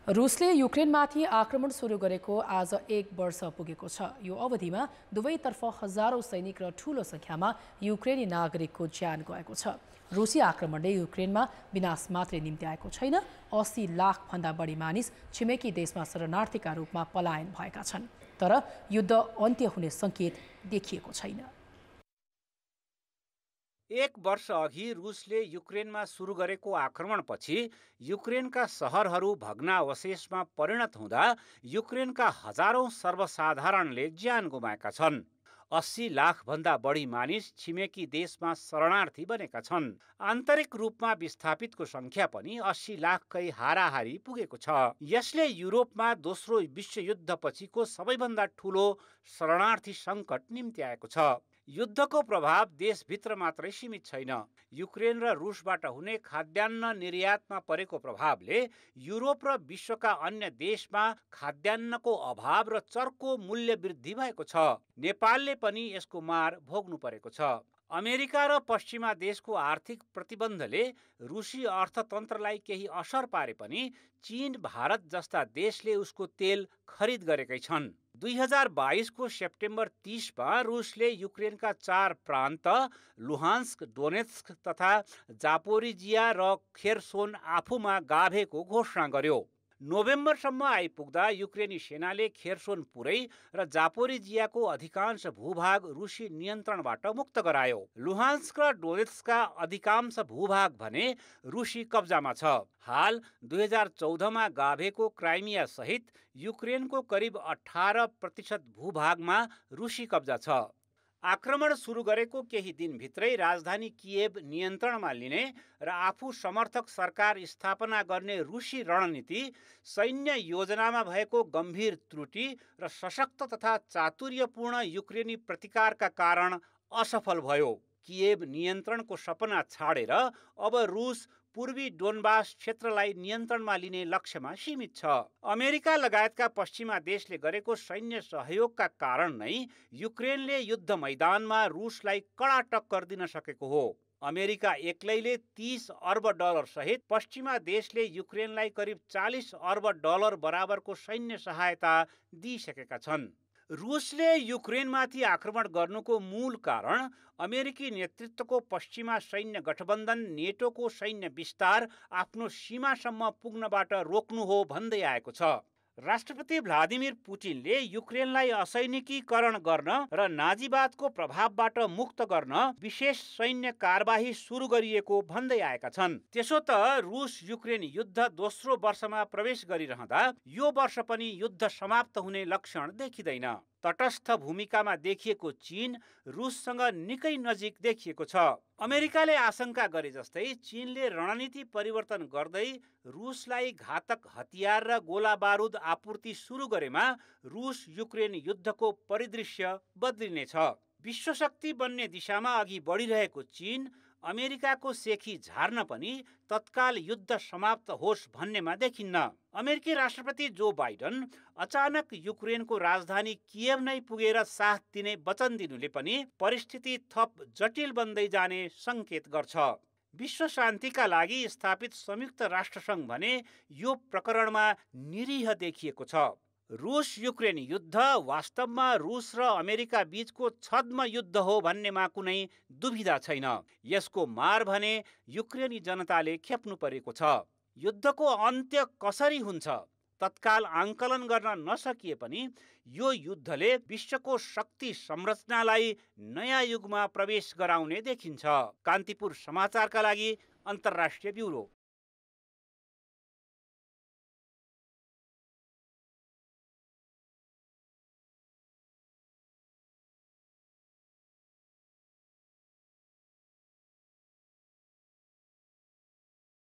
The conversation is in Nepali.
रुसले युक्रेनमाथि आक्रमण सुरु गरेको आज 1 वर्ष पुगेको छ। यो अवधिमा दुवैतर्फ हजारौं सैनिक र ठूलो संख्यामा युक्रेनी नागरिकको ज्यान गएको छ। रुसी आक्रमणले युक्रेनमा विनाश मात्रै निम्ति आएको छैन, 80 लाख भन्दा बढी मानिस छिमेकी देशमा शरणार्थीका रूपमा पलायन भएका छन्। तर युद्ध अन्त्य हुने संकेत देखिएको छैन। 1 वर्ष अघि रुसले युक्रेनमा सुरु गरेको आक्रमणपछि युक्रेनका सहरहरू भग्नावशेषमा परिणत हुँदा युक्रेनका हजारौं सर्वसाधारणले ज्यान गुमाएका छन्। 80 लाख भन्दा बढी मानिस छिमेकी देशमा शरणार्थी बनेका छन्। आन्तरिक रूपमा विस्थापितको संख्या पनि 80 लाखकै हाराहारी पुगेको छ। यसले युरोपमा दोस्रो विश्वयुद्धपछिको सबैभन्दा ठूलो शरणार्थी सङ्कट निम्ति आएको छ। युद्धको प्रभाव देशभित्र मात्रै सीमित छैन। युक्रेन र रुसबाट हुने खाद्यान्न निर्यातमा परेको प्रभावले युरोप र विश्वका अन्य देशमा खाद्यान्नको अभाव र चर्को मूल्य वृद्धि भएको छ। नेपालले पनि यसको मार भोग्नु परेको छ। अमेरिका र पश्चिमा देशको आर्थिक प्रतिबन्धले रुसी अर्थतन्त्रलाई केही असर पारे पनि चीन, भारत जस्ता देशले उसको तेल खरिद गरेकै छन्। 2022 को सेप्टेम्बर 30 मा रुसले युक्रेनका 4 प्रान्त लुहान्स्क, डोनेत्स्क तथा जापोरिजिया र खेर्सोन आफूमा गाभेको घोषणा गर्यो। नोभेम्बरसम्म आइपुग्दा युक्रेनी सेनाले खेर्सोन पुरै र जापोरिजियाको अधिकांश भूभाग रुसी नियन्त्रणबाट मुक्त गरायो। लुहान्स्क र डोनेत्स्कका अधिकांश भूभाग भने रुसी कब्जामा छ। हाल 2014 मा गाभेको क्राइमिया सहित युक्रेनको करिब 18% भूभागमा रुसी कब्जा छ। आक्रमण सुरु गरेको केही दिनभित्रै राजधानी किएभ नियन्त्रणमा लिने र आफू समर्थक सरकार स्थापना गर्ने रुसी रणनीति सैन्य योजनामा भएको गम्भीर त्रुटि र सशक्त तथा चातुर्यपूर्ण युक्रेनी प्रतिकारका कारण असफल भयो। किएभ नियन्त्रणको सपना छाडेर अब रुस पूर्वी डोनबास क्षेत्रलाई नियन्त्रणमा लिने लक्ष्यमा सीमित छ। अमेरिका लगायतका पश्चिमा देशले गरेको सैन्य सहयोगका कारण नै युक्रेनले युद्ध मैदानमा रुसलाई कडा टक्कर दिन सकेको हो। अमेरिका एक्लैले $30 अर्ब सहित पश्चिमा देशले युक्रेनलाई करिब $40 अर्ब बराबरको सैन्य सहायता दिइसकेका छन्। रुसले युक्रेनमाथि आक्रमण गर्नुको मूल कारण अमेरिकी नेतृत्वको पश्चिमा सैन्य गठबन्धन नेटोको सैन्य विस्तार आफ्नो सीमासम्म पुग्नबाट रोक्नु हो भन्दै आएको छ। राष्ट्रपति भ्लादिमिर पुटिनले युक्रेनलाई असैनिकीकरण गर्न र नाजीवादको प्रभावबाट मुक्त गर्न विशेष सैन्य कारबाही सुरु गरिएको भन्दै आएका छन्। त्यसो त रुस युक्रेन युद्ध दोस्रो वर्षमा प्रवेश गरिरहँदा यो वर्ष पनि युद्ध समाप्त हुने लक्षण देखिँदैन। तटस्थ भूमिकामा देखिएको चीन रुससँग निकै नजिक देखिएको छ। अमेरिकाले आशंका गरे जस्तै चीनले रणनीति परिवर्तन गर्दै रुसलाई घातक हतियार र गोला बारुद आपूर्ति सुरु गरेमा रुस युक्रेन युद्धको परिदृश्य बदलिनेछ। विश्वशक्ति बन्ने दिशामा अघि बढिरहेको चीन अमेरिकाको सेखी झार्न पनि तत्काल युद्ध समाप्त होस् भन्नेमा देखिन्न। अमेरिकी राष्ट्रपति जो बाइडन अचानक युक्रेनको राजधानी किएभ नै पुगेर साथ दिने वचन दिनुले पनि परिस्थिति थप जटिल बन्दै जाने संकेत गर्छ। विश्व शान्तिका लागि स्थापित संयुक्त राष्ट्रसङ्घ भने यो प्रकरणमा निरीह देखिएको छ। रुस युक्रेन युद्ध वास्तवमा रुस र अमेरिका बीचको छद्म युद्ध हो भन्नेमा कुनै दुविधा छैन। यसको मार भने युक्रेनी जनताले खेप्नु परेको छ। युद्धको अन्त्य कसरी हुन्छ तत्काल आंकलन गर्न नसकिए पनि यो युद्धले विश्वको शक्ति संरचनालाई नयाँ युगमा प्रवेश गराउने देखिन्छ। कान्तिपुर समाचारका लागि अन्तर्राष्ट्रिय ब्युरो।